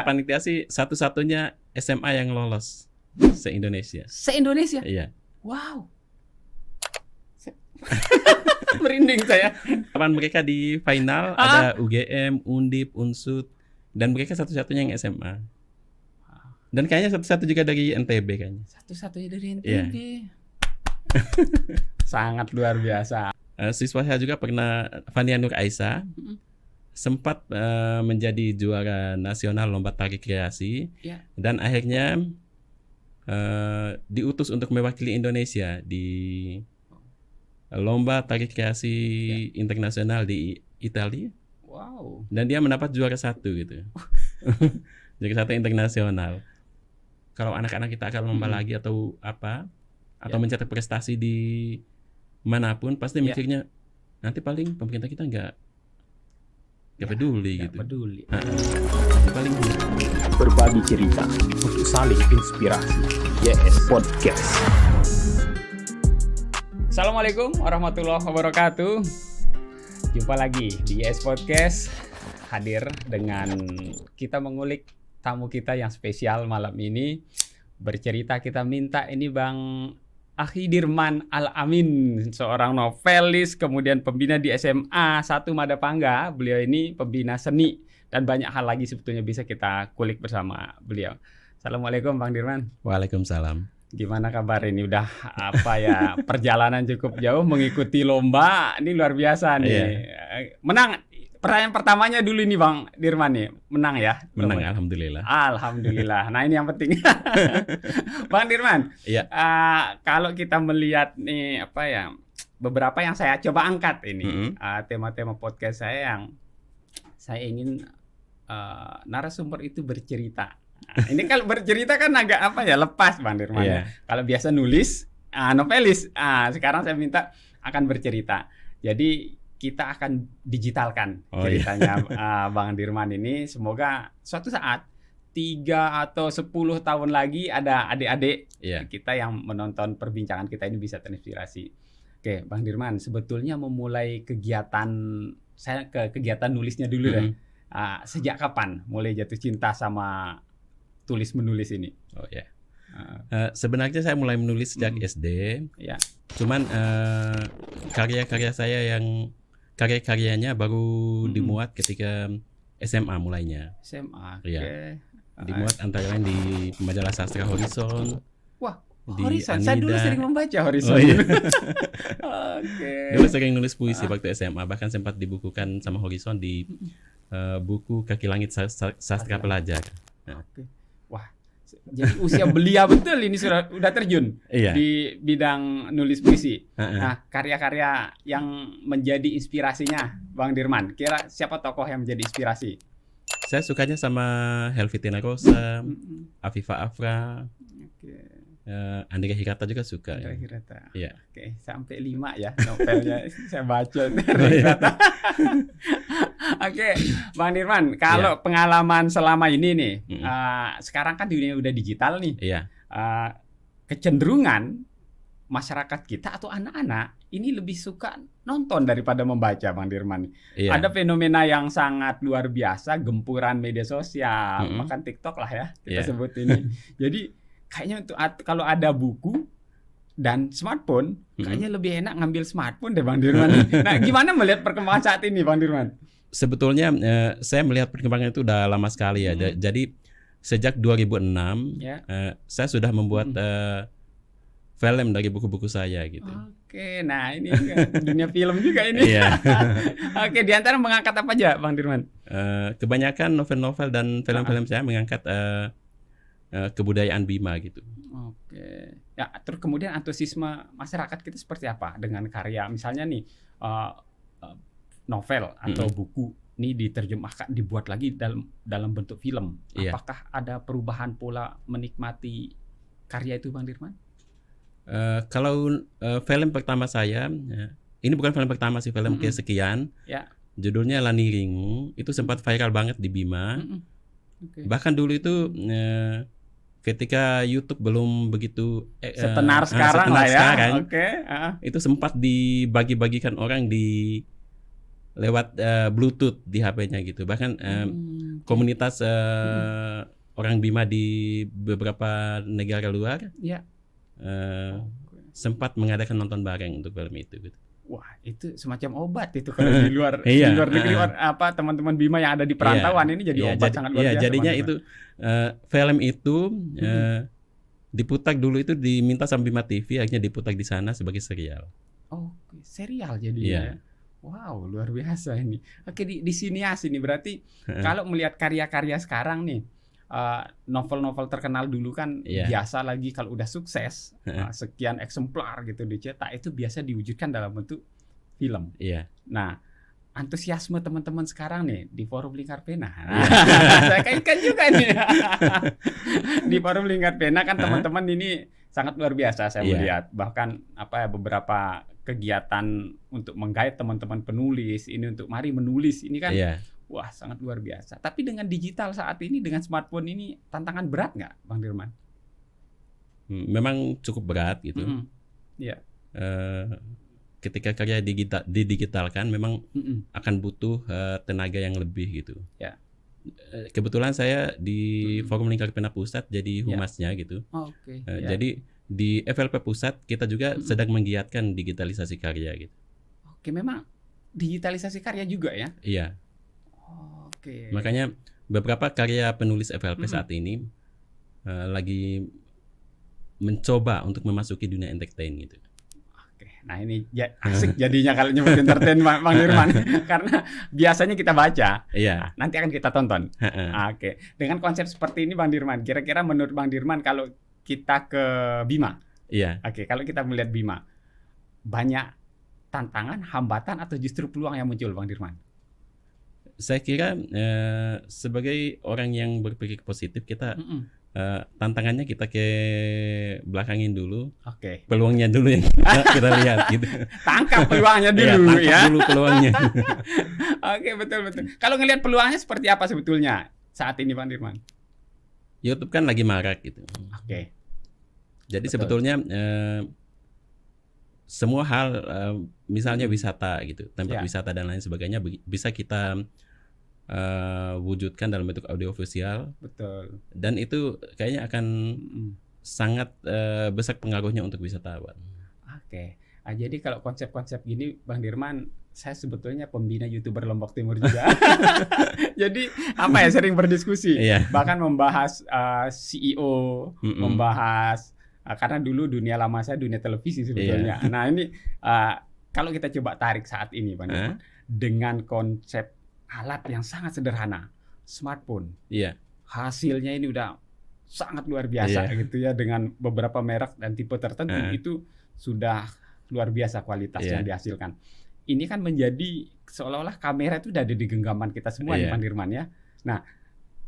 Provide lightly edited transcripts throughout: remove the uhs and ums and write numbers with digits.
panitia sih satu-satunya SMA yang lolos se-Indonesia. Se-Indonesia? Iya. Wow. Merinding saya. Kapan mereka di final ada UGM, Undip, Unsud, dan mereka satu-satunya yang SMA. Dan kayaknya satu-satu juga dari NTB kayaknya. Satu-satunya dari NTB. Iya. Sangat luar biasa. Siswa saya juga pernah, Fania Nur Aisyah, sempat menjadi juara nasional lomba tari kreasi, dan akhirnya diutus untuk mewakili Indonesia di lomba tari kreasi internasional di Italia. Wow. Dan dia mendapat juara 1 gitu. Juara 1 internasional. Kalau anak-anak kita akan lomba lagi atau apa, atau mencetak prestasi di manapun, pasti mikirnya nanti paling pemerintah kita nggak peduli gitu. Peduli. Paling berbagi cerita untuk saling inspirasi. YS Podcast. Assalamualaikum warahmatullahi wabarakatuh. Jumpa lagi di YS Podcast, hadir dengan kita mengulik tamu kita yang spesial malam ini. Bercerita kita minta ini Bang Akhidirman Al-Amin, seorang novelis, kemudian pembina di SMA 1 Madapangga. Beliau ini pembina seni dan banyak hal lagi sebetulnya bisa kita kulik bersama beliau. Assalamualaikum Bang Dirman. Waalaikumsalam. Gimana kabar ini? Udah perjalanan cukup jauh mengikuti lomba, ini luar biasa nih. Menang. Pertanyaan pertamanya dulu nih Bang Dirman nih, menang ya? Menang, alhamdulillah. Alhamdulillah. Nah ini yang penting. Bang Dirman, kalau kita melihat nih beberapa yang saya coba angkat ini, tema-tema podcast saya yang saya ingin narasumber itu bercerita. Nah, ini kalau bercerita kan agak lepas Bang Dirman. Kalau biasa nulis, novelis. Sekarang saya minta akan bercerita. Jadi kita akan digitalkan ceritanya Bang Dirman ini. Semoga suatu saat 3 atau 10 tahun lagi ada adik-adik kita yang menonton perbincangan kita ini bisa terinspirasi. Oke, Bang Dirman, sebetulnya memulai kegiatan saya ke kegiatan nulisnya dulu deh. Sejak kapan mulai jatuh cinta sama tulis menulis ini? Sebenarnya saya mulai menulis sejak SD. Cuman karya-karyanya baru dimuat ketika SMA mulainya. SMA. Dimuat antara lain di majalah sastra Horizon. Wah, di Horizon. Anida. Saya dulu sering membaca Horizon. Dulu sering nulis puisi waktu SMA, bahkan sempat dibukukan sama Horizon di buku Kaki Langit Sastra Pelajar. Wah, jadi usia belia betul ini sudah terjun di bidang nulis puisi. Nah, karya-karya yang menjadi inspirasinya Bang Dirman, kira siapa tokoh yang menjadi inspirasi? Saya sukanya sama Helvetina Rosa, Afifa Afra, Andrea Hirata juga suka. Andrea Hirata. Iya. Oke, sampai 5 ya novelnya saya baca Andrea Hirata. Oke, Bang Dirman, kalau pengalaman selama ini nih, sekarang kan dunia udah digital nih. Kecenderungan masyarakat kita atau anak-anak ini lebih suka nonton daripada membaca, Bang Dirman. Ada fenomena yang sangat luar biasa, gempuran media sosial, bahkan TikTok lah ya kita sebut ini. Jadi kayaknya kalau ada buku dan smartphone, kayaknya lebih enak ngambil smartphone deh Bang Dirman. Nah, gimana melihat perkembangan saat ini Bang Dirman? Sebetulnya saya melihat perkembangan itu udah lama sekali ya. Jadi sejak 2006 saya sudah membuat film dari buku-buku saya gitu. Oke, nah ini dunia film juga ini. Oke, di antara mengangkat apa aja Bang Dirman? Kebanyakan novel-novel dan film-film saya mengangkat kebudayaan Bima gitu. Oke. Ya, terus kemudian antusiasme masyarakat kita seperti apa dengan karya misalnya nih novel atau buku ini diterjemahkan, dibuat lagi dalam bentuk film. Apakah ada perubahan pola menikmati karya itu Bang Dirman? Kalau film pertama saya, ini bukan film pertama sih, film kesekian. Judulnya Lani Ringu, itu sempat viral banget di Bima. Bahkan dulu itu ketika YouTube belum begitu setenar sekarang lah ya. Itu sempat dibagi-bagikan orang di lewat Bluetooth di HP-nya gitu. Bahkan komunitas orang Bima di beberapa negara luar sempat mengadakan nonton bareng untuk film itu gitu. Wah, itu semacam obat itu kalau di luar di luar negeri teman-teman Bima yang ada di perantauan ini jadi obat sangat luar biasa. Jadinya itu film itu diputar dulu itu diminta sama Bima TV, akhirnya diputar di sana sebagai serial. Oh, serial jadinya. Wow, luar biasa ini. Oke, di sinias ini berarti kalau melihat karya-karya sekarang nih, novel-novel terkenal dulu kan biasa lagi kalau udah sukses sekian eksemplar gitu dicetak itu biasa diwujudkan dalam bentuk film. Nah, antusiasme teman-teman sekarang nih di Forum Lingkar Pena. Saya kaitkan juga nih. Di Forum Lingkar Pena kan teman-teman ini sangat luar biasa saya melihat. Bahkan beberapa kegiatan untuk menggait teman-teman penulis ini untuk mari menulis ini kan. Wah, sangat luar biasa. Tapi dengan digital saat ini, dengan smartphone ini, tantangan berat nggak, Bang Dirman? Memang cukup berat gitu. Ketika karya didigitalkan, memang akan butuh tenaga yang lebih gitu. Kebetulan saya di Forum Lingkar Pena Pusat jadi humasnya gitu. Jadi di FLP Pusat kita juga sedang menggiatkan digitalisasi karya gitu. Oke, memang digitalisasi karya juga ya? Iya. Makanya beberapa karya penulis FLP saat ini lagi mencoba untuk memasuki dunia entertain gitu. Nah ini asik jadinya kalau nyebut entertain Bang Dirman karena biasanya kita baca, nanti akan kita tonton. Dengan konsep seperti ini Bang Dirman, kira-kira menurut Bang Dirman kalau kita ke Bima, kalau kita melihat Bima, banyak tantangan, hambatan atau justru peluang yang muncul Bang Dirman? Saya kira sebagai orang yang berpikir positif kita tantangannya kita ke belakangin dulu, peluangnya dulu yang kita lihat gitu. Tangkap peluangnya dulu tangkap dulu peluangnya. Betul. Kalau ngelihat peluangnya seperti apa sebetulnya saat ini Bang Dirman? YouTube kan lagi marak gitu. Jadi sebetulnya semua hal misalnya wisata gitu, tempat wisata dan lain sebagainya bisa kita wujudkan dalam bentuk audiovisual. Betul. Dan itu kayaknya akan sangat besar pengaruhnya untuk wisatawan. Jadi kalau konsep-konsep gini Bang Dirman, saya sebetulnya pembina YouTuber Lombok Timur juga. Jadi sering berdiskusi, bahkan membahas CEO, membahas karena dulu dunia lama saya dunia televisi sebetulnya. Nah ini kalau kita coba tarik saat ini Bang Dirman, dengan konsep alat yang sangat sederhana, smartphone. Hasilnya ini udah sangat luar biasa gitu ya, dengan beberapa merek dan tipe tertentu itu sudah luar biasa kualitas yang dihasilkan. Ini kan menjadi seolah-olah kamera itu udah ada di genggaman kita semua nih Bang Dirman ya. Nah,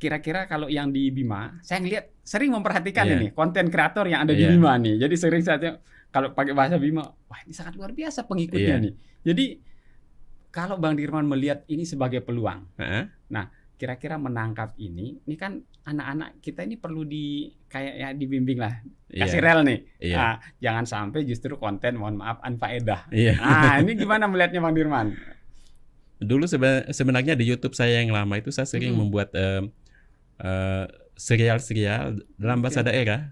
kira-kira kalau yang di Bima, saya ngelihat sering memperhatikan ini konten kreator yang ada di Bima nih. Jadi sering saja kalau pakai bahasa Bima, wah ini sangat luar biasa pengikutnya nih. Jadi kalau Bang Dirman melihat ini sebagai peluang, nah kira-kira menangkap ini kan anak-anak kita ini perlu dibimbing lah, kasih rel nih. Nah, jangan sampai justru konten mohon maaf anfaedah. Nah ini gimana melihatnya Bang Dirman? Dulu sebenarnya di YouTube saya yang lama itu saya sering membuat serial-serial dalam bahasa daerah.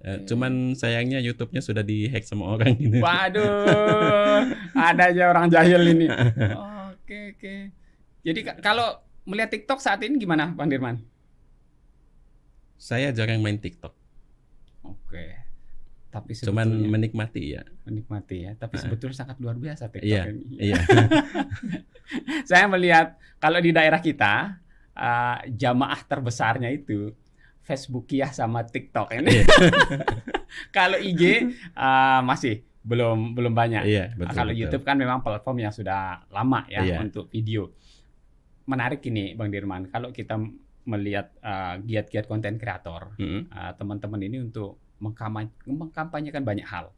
Cuman sayangnya YouTube-nya sudah dihack sama orang ini. Waduh, ada aja orang jahil ini. Jadi kalau melihat TikTok saat ini gimana, Bang Dirman? Saya jarang main TikTok. Tapi cuman menikmati ya. Tapi sebetulnya sangat luar biasa TikTok ini. Saya melihat kalau di daerah kita jamaah terbesarnya itu Facebookiah sama TikTok ini. Kalau IG masih belum banyak. Kalau YouTube kan memang platform yang sudah lama ya untuk video. Menarik ini Bang Dirman, kalau kita melihat giat-giat konten kreator, teman-teman ini untuk mengkampanyekan banyak hal,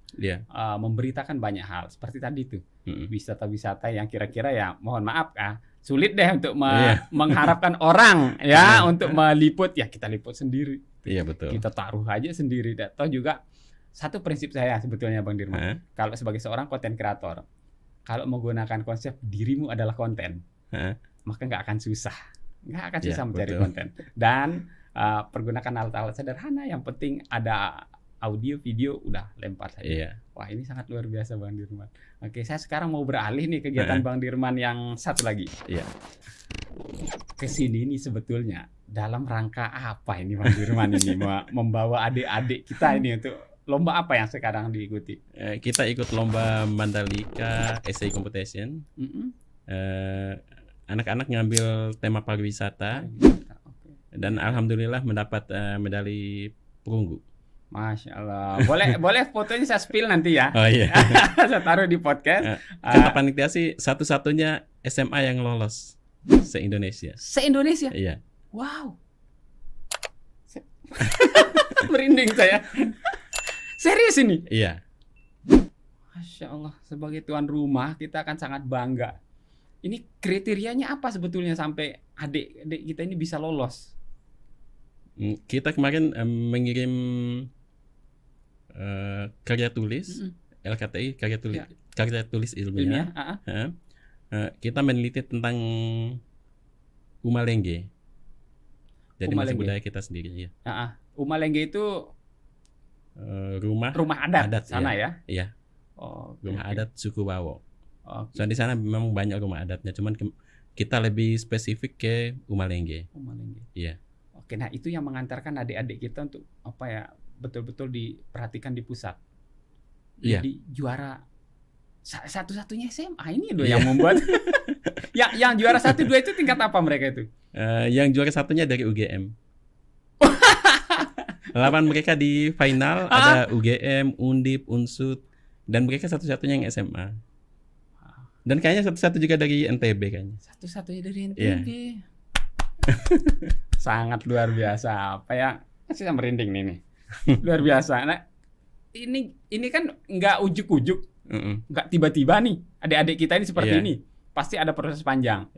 memberitakan banyak hal seperti tadi itu wisata-wisata yang kira-kira ya mohon maaf sulit deh untuk mengharapkan orang untuk meliput, kita liput sendiri, betul. Kita taruh aja sendiri. Atau juga satu prinsip saya sebetulnya Bang Dirman, kalau sebagai seorang konten kreator, kalau menggunakan konsep dirimu adalah konten, maka nggak akan susah mencari konten. Dan pergunakan alat-alat sederhana, yang penting ada audio, video, udah lempar saja. Wah, ini sangat luar biasa Bang Dirman. Oke, saya sekarang mau beralih nih kegiatan Bang Dirman yang satu lagi. Kesini nih sebetulnya dalam rangka apa ini Bang Dirman ini membawa adik-adik kita ini untuk lomba apa yang sekarang diikuti? Kita ikut lomba Mandalika Essay Competition. Anak-anak ngambil tema pariwisata. Dan alhamdulillah mendapat medali perunggu. Masya Allah. Boleh fotonya saya spill nanti ya. Oh iya. Saya taruh di podcast. Kata panitia sih satu-satunya SMA yang lolos se-Indonesia. Se-Indonesia? Iya. Wow. Merinding saya. Serius ini? Iya. Masya Allah. Sebagai tuan rumah kita akan sangat bangga. Ini kriterianya apa sebetulnya sampai adik-adik kita ini bisa lolos? Kita kemarin mengirim karya tulis, LKTI, karya tulis ilmiah. Kita meneliti tentang Umalenge. Jadi masih budaya kita sendiri ya. Umalenge itu rumah adat sana ya? Iya. Rumah adat suku Wawo. So di sana memang banyak rumah adatnya, cuman kita lebih spesifik ke Umalenge. Iya. Oke, nah itu yang mengantarkan adik-adik kita untuk betul-betul diperhatikan di pusat. Jadi juara satu-satunya SMA ini loh yang membuat. yang juara 1, 2 itu tingkat apa mereka itu? Yang juara satunya dari UGM. Lawan mereka di final ada UGM, Undip, Unsud, dan mereka satu-satunya yang SMA. Dan kayaknya satu-satu juga dari NTB kayaknya. Satu-satunya dari NTB. Sangat luar biasa. Apa ya? Saya merinding nih. Luar biasa. Nah, ini kan nggak ujuk-ujuk, nggak tiba-tiba nih. Adik-adik kita ini seperti ini. Pasti ada proses panjang.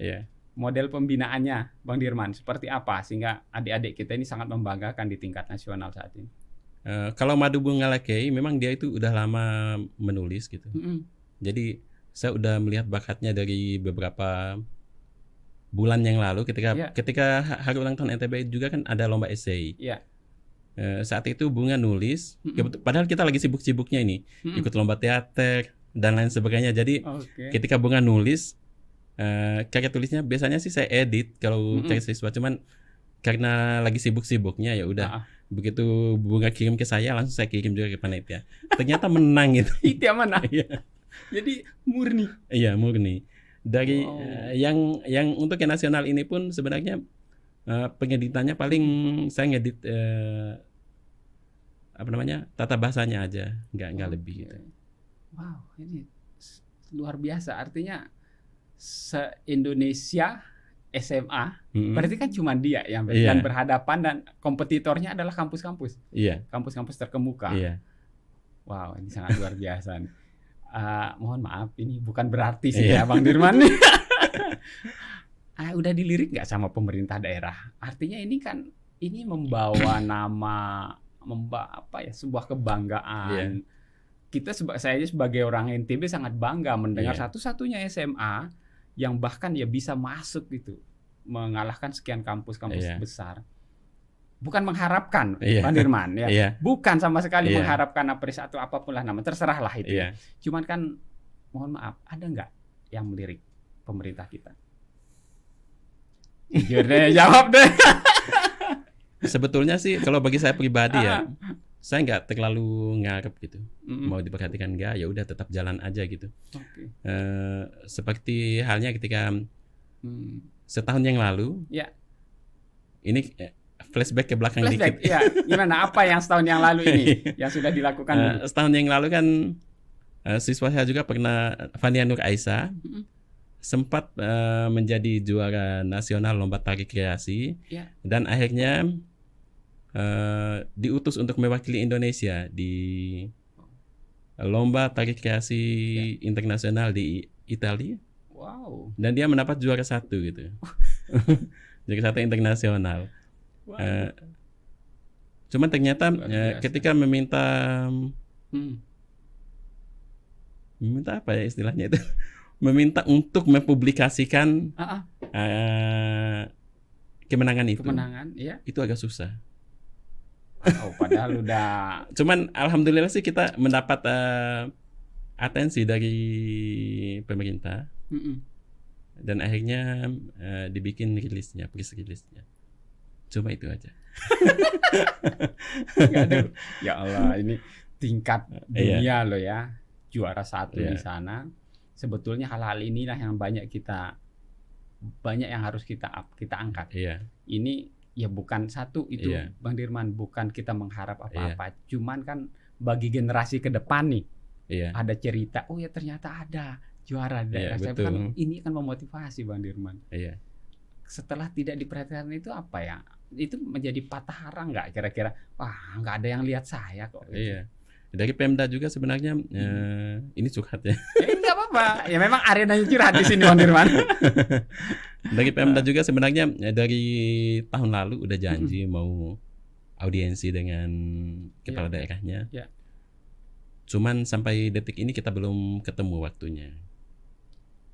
Model pembinaannya, Bang Dirman, seperti apa sehingga adik-adik kita ini sangat membanggakan di tingkat nasional saat ini? Kalau Madu Bunga Lakei, memang dia itu udah lama menulis gitu. Jadi saya udah melihat bakatnya dari beberapa bulan yang lalu ketika hari ulang tahun NTB juga kan ada lomba esai. Saat itu Bunga nulis, padahal kita lagi sibuk-sibuknya ini, ikut lomba teater dan lain sebagainya. Jadi ketika Bunga nulis, karya tulisnya biasanya sih saya edit kalau karya siswa, cuman karena lagi sibuk-sibuknya ya udah. Begitu Bunga kirim ke saya, langsung saya kirim juga ke panitia. Ternyata menang itu. Itu yang mana? Jadi murni. Iya, murni. Dari yang untuk yang nasional ini pun sebenarnya pengeditannya paling saya ngedit tata bahasanya aja, nggak lebih gitu. Wow, ini luar biasa. Artinya se-Indonesia SMA, berarti kan cuma dia yang dan berhadapan, dan kompetitornya adalah kampus-kampus. Kampus-kampus terkemuka. Wow, ini sangat luar biasa. Mohon maaf, ini bukan berarti sih ya Bang Dirman. Udah dilirik nggak sama pemerintah daerah? Artinya ini kan membawa nama, sebuah kebanggaan. Saya sebagai orang NTB sangat bangga mendengar satu-satunya SMA yang bahkan ya bisa masuk gitu, mengalahkan sekian kampus-kampus besar. Bukan mengharapkan, Bang Dirman ya. Bukan sama sekali mengharapkan apresiasi atau apapun lah nama, terserahlah itu. Cuman kan mohon maaf, ada nggak yang melirik pemerintah kita? Jujur deh, jawab deh. Sebetulnya sih kalau bagi saya pribadi saya nggak terlalu ngarep gitu. Mau diperhatikan nggak, ya udah tetap jalan aja gitu. Seperti halnya ketika setahun yang lalu, ini flashback ke belakang dikit. Gimana? Apa yang setahun yang lalu ini yang sudah dilakukan? Setahun yang lalu kan siswa saya juga pernah, Fania Nur Aisyah, sempat menjadi juara nasional lomba tari kreasi, dan akhirnya diutus untuk mewakili Indonesia di lomba tari kreasi internasional di Italia. Wow. Dan dia mendapat juara 1 gitu. Juara 1 internasional. Wow. Cuman ternyata ketika meminta apa ya istilahnya itu, meminta untuk mempublikasikan kemenangan itu. Iya. Itu agak susah. Oh, padahal udah. Cuman alhamdulillah sih kita mendapat atensi dari pemerintah. Dan akhirnya dibikin rilisnya, press rilisnya. Cuma itu aja. Ya Allah, ini tingkat dunia loh ya, juara 1 di sana. Sebetulnya hal-hal inilah yang banyak yang harus kita angkat. Ini ya bukan satu itu, Bang Dirman, bukan kita mengharap apa-apa. Cuman kan bagi generasi ke depan nih, ada cerita, oh ya ternyata ada juara daerah. Saya kan ini kan memotivasi Bang Dirman. Setelah tidak diperhatikan itu apa ya? Itu menjadi patah arang nggak kira-kira? Wah, nggak ada yang lihat saya kok. Gitu. Dari Pemda juga sebenarnya ini curhat ya. Nggak apa-apa. Ya memang arenanya curhat di sini Bang Dirman. Dari Pemda juga sebenarnya dari tahun lalu udah janji mau audiensi dengan kepala daerahnya. Cuman sampai detik ini kita belum ketemu waktunya.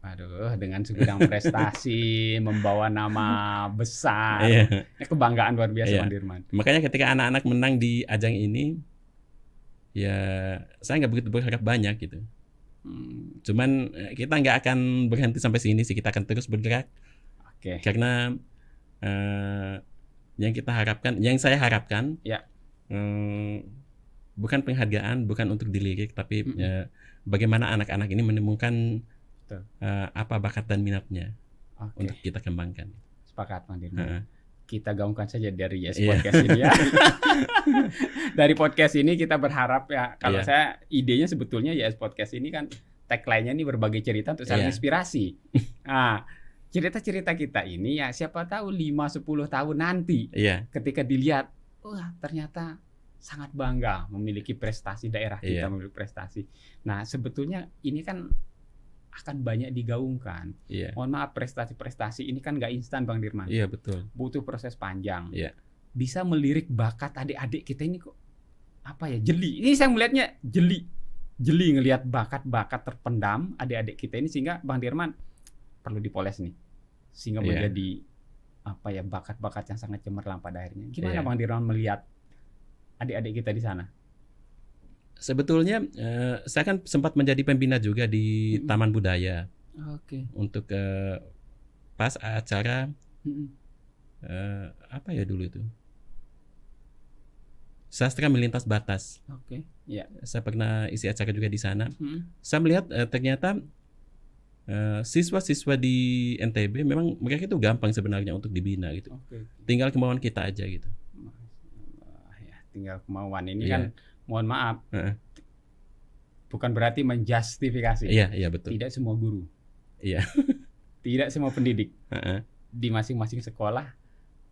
Aduh, dengan segudang prestasi, membawa nama besar, kebanggaan luar biasa Bang Dirman. Makanya ketika anak-anak menang di ajang ini, ya saya nggak begitu berharap banyak gitu. Cuman kita nggak akan berhenti sampai sini sih, kita akan terus bergerak. Karena yang saya harapkan, bukan penghargaan, bukan untuk dilirik, tapi bagaimana anak-anak ini menemukan apa bakat dan minatnya untuk kita kembangkan. Sepakat Bang Dirman. Kita gaungkan saja dari YS Podcast ini ya. Dari podcast ini kita berharap ya, kalau saya idenya sebetulnya YS Podcast ini kan tagline-nya ini berbagai cerita untuk saling inspirasi. Nah, cerita-cerita kita ini ya siapa tahu 5-10 tahun nanti ketika dilihat, wah ternyata sangat bangga memiliki prestasi daerah kita, memiliki prestasi. Nah, sebetulnya ini kan akan banyak digaungkan. Mohon maaf, prestasi-prestasi ini kan nggak instan Bang Dirman. Iya betul. Butuh proses panjang. Bisa melirik bakat adik-adik kita ini kok apa ya, jeli. Ini saya melihatnya jeli ngelihat bakat-bakat terpendam adik-adik kita ini, sehingga Bang Dirman perlu dipoles nih, sehingga menjadi apa ya, bakat-bakat yang sangat cemerlang pada akhirnya. Gimana Bang Dirman melihat adik-adik kita di sana? Sebetulnya saya kan sempat menjadi pembina juga di Taman Budaya. Untuk pas acara apa ya dulu itu, Sastra Melintas Batas. Saya pernah isi acara juga di sana. Saya melihat ternyata siswa-siswa di NTB memang mereka itu gampang sebenarnya untuk dibina gitu. Tinggal kemauan kita aja gitu. Tinggal kemauan ini kan. Mohon maaf, bukan berarti menjustifikasi. Iya betul. Tidak semua guru, tidak semua pendidik di masing-masing sekolah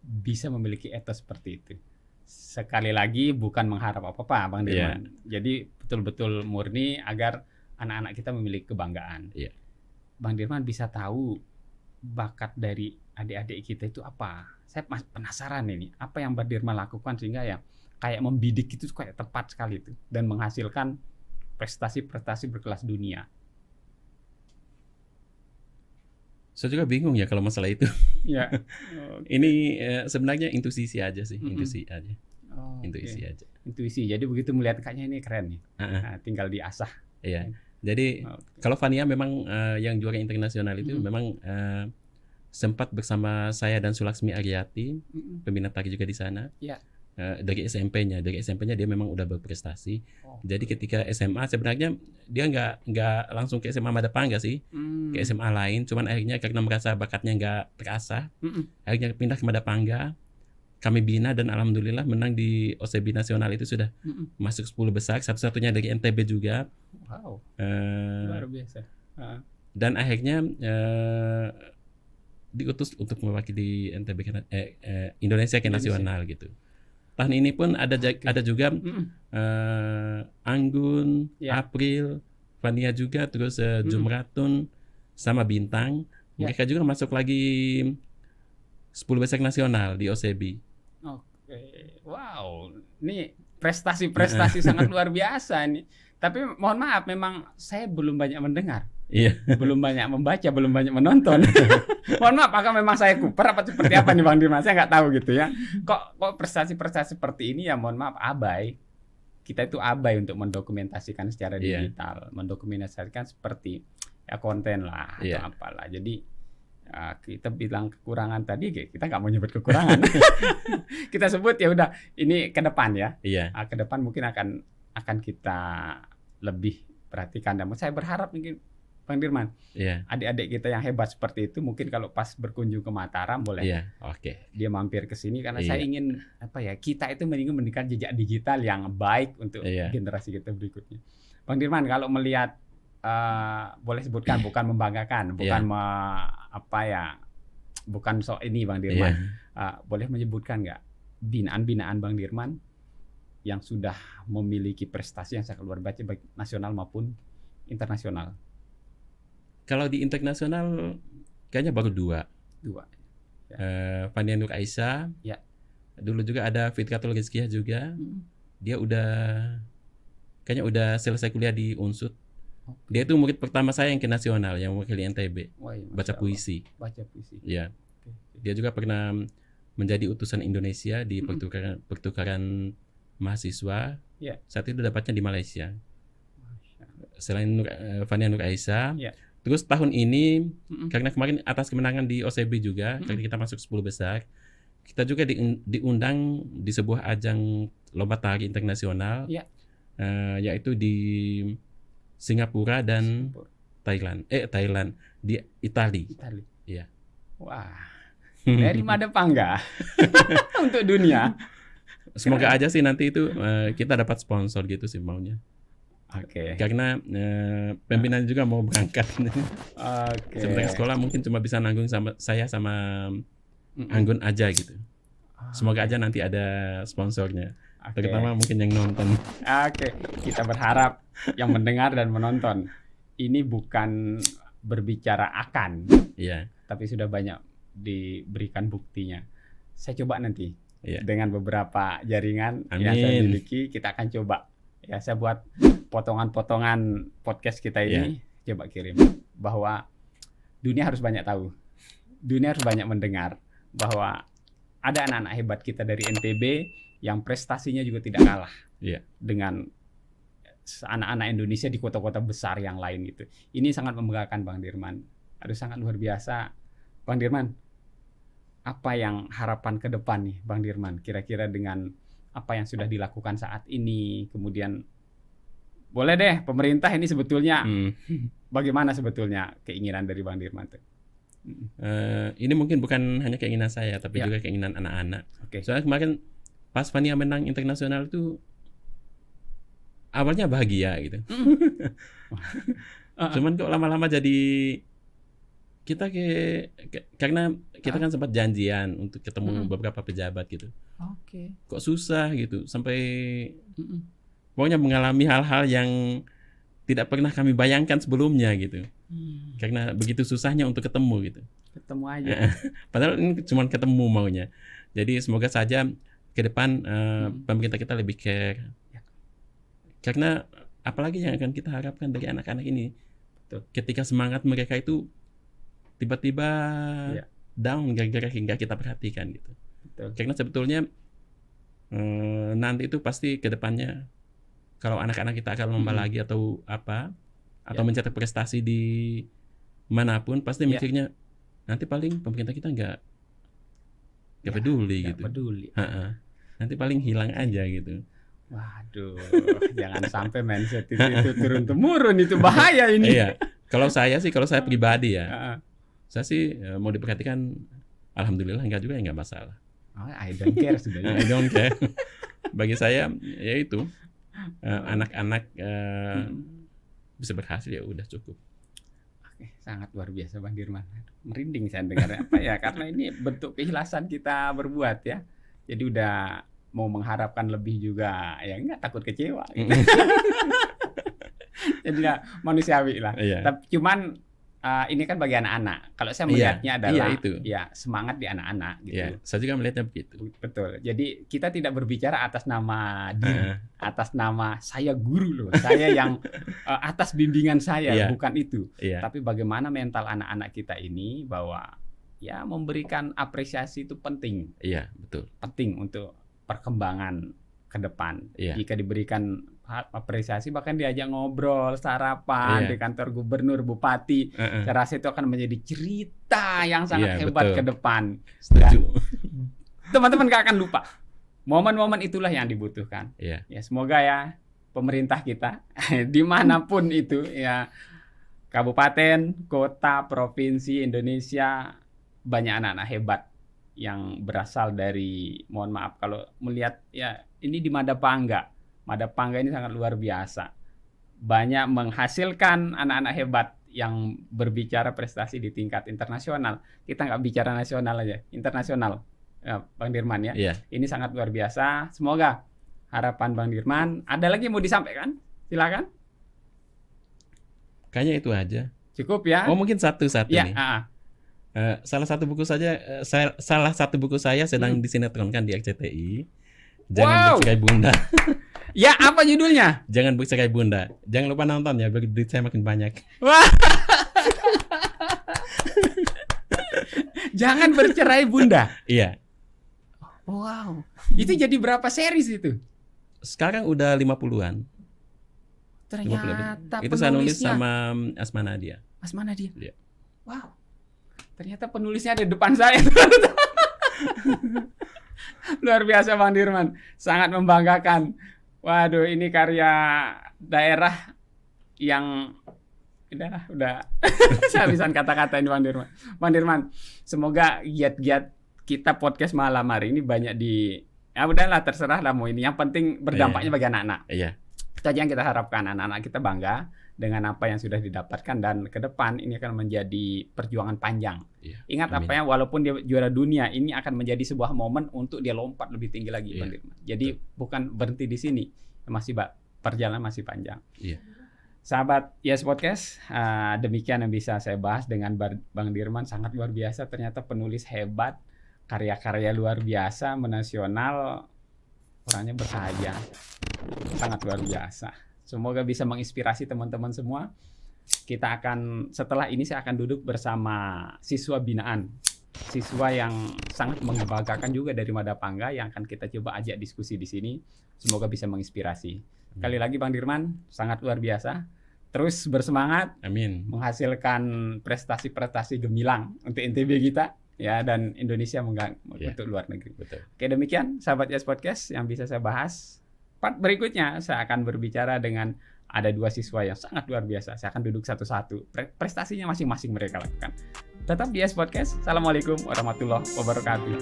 bisa memiliki etos seperti itu. Sekali lagi, bukan mengharap apa-apa, Bang Dirman. Jadi betul-betul murni agar anak-anak kita memiliki kebanggaan. Bang Dirman bisa tahu bakat dari adik-adik kita itu apa? Saya penasaran ini, apa yang Bang Dirman lakukan sehingga ya kayak membidik itu kayak tepat sekali itu dan menghasilkan prestasi-prestasi berkelas dunia. Saya juga bingung ya kalau masalah itu. Ini sebenarnya intuisi aja sih, intuisi aja. Intuisi. Jadi begitu melihat kayaknya ini keren nih. Tinggal diasah. Jadi kalau Fania memang yang juara internasional itu memang sempat bersama saya dan Sulaksmi Aryati, pembina tari juga di sana. Dari SMP-nya dia memang udah berprestasi. Jadi ketika SMA sebenarnya dia nggak langsung ke SMA Madapangga sih, ke SMA lain. Cuman akhirnya karena merasa bakatnya nggak terasah, akhirnya pindah ke Madapangga. Kami bina dan alhamdulillah menang di OCB nasional itu sudah masuk 10 besar, satu-satunya dari NTB juga. Luar biasa. Dan akhirnya diutus untuk mewakili NTB Indonesia ke nasional gitu. Tahun ini pun ada juga Anggun, April, Fania juga, terus Jumratun sama Bintang. Mereka juga masuk lagi 10 besar nasional di OCB. Wow, ini prestasi-prestasi sangat luar biasa nih. Tapi mohon maaf, memang saya belum banyak mendengar Iya. Belum banyak membaca, belum banyak menonton. Mohon maaf, apakah memang saya kuper apa seperti apa nih Bang Dirman? Saya nggak tahu gitu ya. Kok prestasi-prestasi seperti ini ya mohon maaf abai. Kita itu abai untuk mendokumentasikan secara digital, mendokumentasikan seperti ya konten lah atau apalah. Jadi kita bilang kekurangan tadi, kita nggak mau nyebut kekurangan. Kita sebut ya udah ini ke depan ya. Ke depan mungkin akan kita lebih perhatikan. Dan saya berharap mungkin Bang Dirman, adik-adik kita yang hebat seperti itu mungkin kalau pas berkunjung ke Mataram boleh dia mampir ke sini karena saya ingin kita itu meninggalkan jejak digital yang baik untuk generasi kita berikutnya. Bang Dirman, kalau melihat boleh sebutkan, bukan membanggakan, bukan bukan ini Bang Dirman, boleh menyebutkan nggak binaan-binaan Bang Dirman yang sudah memiliki prestasi yang sangat luar biasa baik nasional maupun internasional? Kalau di internasional kayaknya baru dua. Fania Nur Aisyah. Dulu juga ada Fitkatul Rizkiyah juga. Dia kayaknya udah selesai kuliah di Unsud. Dia itu murid pertama saya yang ke nasional, yang mewakili NTB. Baca puisi. Ya. Dia juga pernah menjadi utusan Indonesia di pertukaran mahasiswa. Saat itu dapatnya di Malaysia. Selain Fania Nur Aisyah. Terus tahun ini karena kemarin atas kemenangan di OCB juga, karena kita masuk 10 besar, kita juga diundang di sebuah ajang lomba tari internasional, yaitu di Singapura dan Thailand di Itali. Iya. Wah, dari mana Pangga untuk dunia. Semoga aja sih nanti itu kita dapat sponsor gitu sih maunya. Karena pimpinan juga mau berangkat. Sebenarnya sekolah mungkin cuma bisa nanggung sama saya sama Anggun aja gitu. Semoga aja nanti ada sponsornya. Terutama mungkin yang nonton. Kita berharap yang mendengar dan menonton ini bukan berbicara akan, tapi sudah banyak diberikan buktinya. Saya coba nanti dengan beberapa jaringan yang saya miliki, kita akan coba. Saya buat potongan-potongan podcast kita ini, coba kirim bahwa dunia harus banyak tahu, dunia harus banyak mendengar bahwa ada anak-anak hebat kita dari NTB yang prestasinya juga tidak kalah dengan anak-anak Indonesia di kota-kota besar yang lain gitu. Ini sangat membanggakan Bang Dirman, harus sangat luar biasa. Bang Dirman, apa yang harapan ke depan nih Bang Dirman, kira-kira dengan apa yang sudah dilakukan saat ini, kemudian boleh deh pemerintah ini sebetulnya bagaimana sebetulnya keinginan dari Bang Dirman tuh? Ini mungkin bukan hanya keinginan saya, tapi juga keinginan anak-anak. Soalnya kemarin pas Fania menang internasional itu awalnya bahagia gitu. Cuman kok lama-lama jadi kita karena kita kan sempat janjian untuk ketemu beberapa pejabat gitu. Kok susah gitu sampai pokoknya mengalami hal-hal yang tidak pernah kami bayangkan sebelumnya gitu. Karena begitu susahnya untuk ketemu gitu. Ketemu aja. Padahal ini cuma ketemu maunya. Jadi semoga saja ke depan pemerintah kita lebih care. Karena apalagi yang akan kita harapkan dari anak-anak ini. Ketika semangat mereka itu tiba-tiba down gara-gara hingga kita perhatikan gitu. Karena sebetulnya nanti itu pasti ke depannya kalau anak-anak kita akan lomba lagi atau apa atau mencetak prestasi di manapun pasti mikirnya nanti paling pemerintah kita nggak peduli gitu. Nanti paling hilang aja gitu. Waduh, jangan sampai mindset itu turun temurun, itu bahaya ini. Kalau saya pribadi saya sih mau diperhatikan, alhamdulillah enggak juga, enggak masalah. I don't care sebenarnya. I don't care. Bagi saya ya itu anak-anak bisa berhasil ya udah cukup. Sangat luar biasa Bang Dirman. Merinding saya dengar karena ini bentuk keikhlasan kita berbuat ya. Jadi udah mau mengharapkan lebih juga ya enggak takut kecewa gitu. Jadi manusiawi lah. Tapi cuman ini kan bagi anak-anak. Kalau saya melihatnya adalah itu. Ya semangat di anak-anak gitu. Iya, saya juga melihatnya begitu. Betul. Jadi kita tidak berbicara atas nama diri, atas nama saya guru loh, saya yang atas bimbingan saya, bukan itu. Tapi bagaimana mental anak-anak kita ini bahwa ya memberikan apresiasi itu penting. Iya, betul. Penting untuk perkembangan ke depan. Jika diberikan apresiasi, bahkan diajak ngobrol, sarapan di kantor gubernur, bupati, saya rasa itu akan menjadi cerita yang sangat hebat ke depan. Setuju. Teman-teman gak akan lupa. Momen-momen itulah yang dibutuhkan. Ya, semoga ya pemerintah kita dimanapun itu ya, kabupaten, kota, provinsi Indonesia, banyak anak-anak hebat yang berasal dari, mohon maaf kalau melihat ya ini di Madapangga. Madapangga ini sangat luar biasa. Banyak menghasilkan anak-anak hebat yang berbicara prestasi di tingkat internasional. Kita nggak bicara nasional aja, internasional. Ya, Bang Dirman ya. Ini sangat luar biasa. Semoga harapan Bang Dirman. Ada lagi yang mau disampaikan? Silakan. Kayaknya itu aja. Cukup ya. Oh mungkin satu nih. Salah satu buku saya sedang disinetronkan di RCTI. Jangan bercerai bunda. Ya, apa judulnya? Jangan bercerai bunda. Jangan lupa nonton ya, biar duit saya makin banyak. Wah. Jangan bercerai bunda. Iya. Wow. Itu jadi berapa series itu? Sekarang udah 50-an. Ternyata itu saya nulis sama Asma Nadia. Asma Nadia. Iya. Wow. Ternyata penulisnya ada di depan saya. Luar biasa Bang Dirman, sangat membanggakan. Waduh, ini karya daerah yang udah sehabisan kata-kata ini Bang Dirman. Bang Dirman, semoga giat-giat kita podcast malam hari ini banyak ya udahlah terserah lah mau ini. Yang penting berdampaknya bagi anak-anak. Iya. Itu aja yang kita harapkan, anak-anak kita bangga dengan apa yang sudah didapatkan, dan ke depan ini akan menjadi perjuangan panjang. Ingat apa ya, walaupun dia juara dunia, ini akan menjadi sebuah momen untuk dia lompat lebih tinggi lagi. Jadi bukan berhenti di sini, masih perjalanan masih panjang. Sahabat Yes Podcast, demikian yang bisa saya bahas dengan Bang Dirman. Sangat luar biasa, ternyata penulis hebat, karya-karya luar biasa, menasional, orangnya bersahaja, sangat luar biasa. Semoga bisa menginspirasi teman-teman semua. Kita akan, setelah ini saya akan duduk bersama siswa binaan. Siswa yang sangat membanggakan juga dari Madapangga yang akan kita coba ajak diskusi di sini. Semoga bisa menginspirasi. Sekali lagi Bang Dirman, sangat luar biasa. Terus bersemangat. Amin. Menghasilkan prestasi-prestasi gemilang untuk NTB kita ya, dan Indonesia untuk luar negeri. Betul. Oke, demikian sahabat Yes Podcast yang bisa saya bahas. Part berikutnya saya akan berbicara dengan ada 2 siswa yang sangat luar biasa. Saya akan duduk satu-satu. Prestasinya masing-masing mereka lakukan. Tetap di Yes Podcast. Assalamualaikum warahmatullahi wabarakatuh.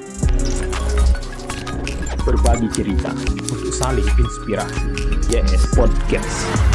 Berbagi cerita untuk saling inspirasi. Yes Podcast.